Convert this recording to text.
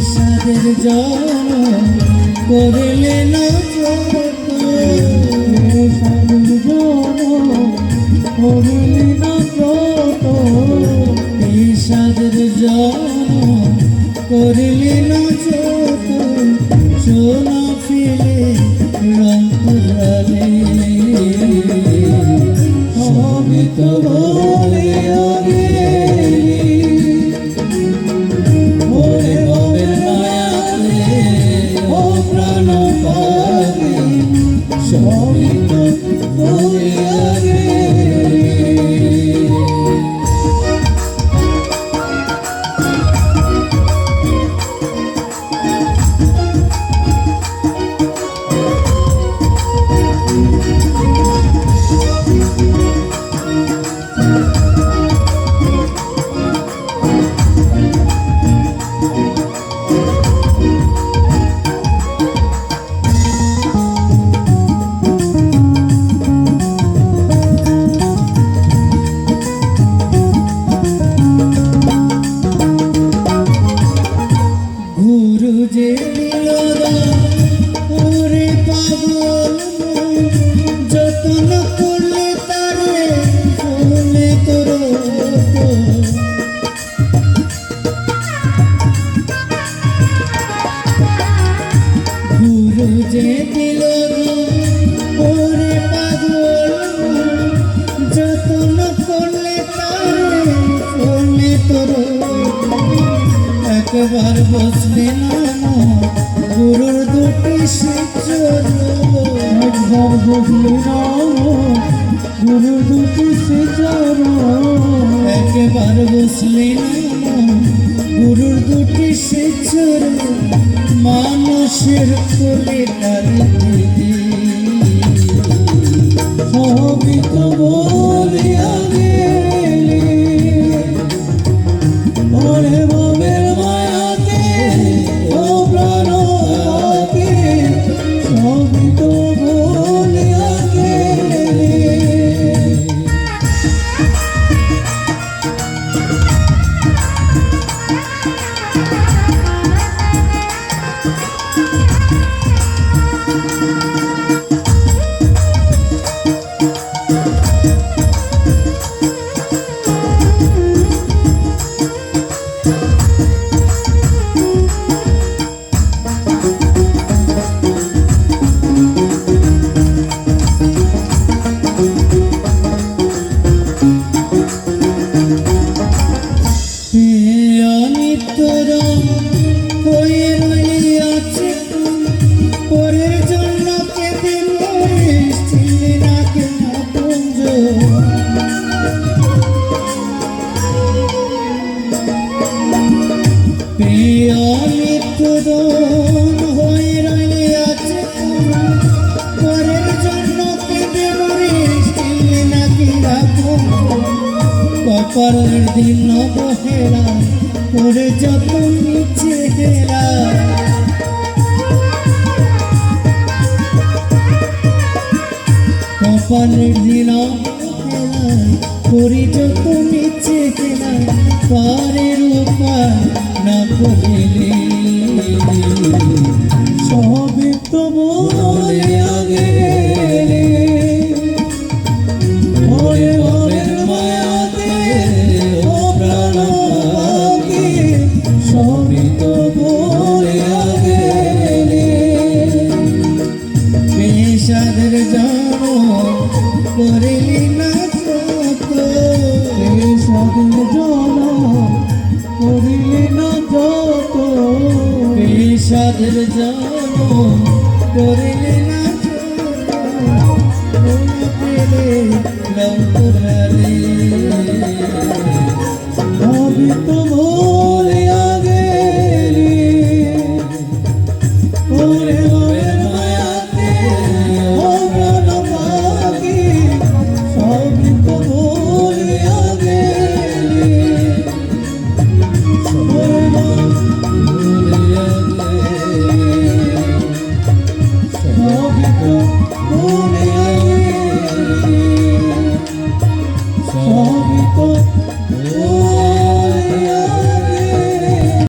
বিষাদের জন করলে না যত, বিষাদের জন করলে না যত, বিষাদের জন করলে না যত, সোনা ফেলে রং পুরালে সবই তো বলে আগে ওরে ভবের মায়াতে ও প্রাণ পাতে সবই তো বলে আগে। যে ওরে পাগল যতন করলে তারে ফুলে তোর গুরু যে দিল ওরে পাগল যতন করলে তারে ফুলে তোর একবার বসলে না গুরুর দুটি শিচর, একবার বসলে না গুরুর দুটি শিচর, একবার বসলে না গুরুর দুটি শিচর, মানুষের কোলে তার সবই তো বলিয়া গেলে ওরে ভবের মায়াতে ও প্রাণ পাতে সবই তো বলিয়া গেলে। কপালের দিন বহেরা করে যত নিচে হেরা, কপালের দিন বহেরা করে যত নিচে হেরা, পারের উপায় না করিলে সবই তো বলে আগে ওরে ভবের মায়াতে ও প্রাণ পাতে সবই তো বলে আগে বিষাদের জন করিলি না যত, বিষাদের জন করিলি না যত, বিষাদের জন করিলি না রং পুরালে সবই তো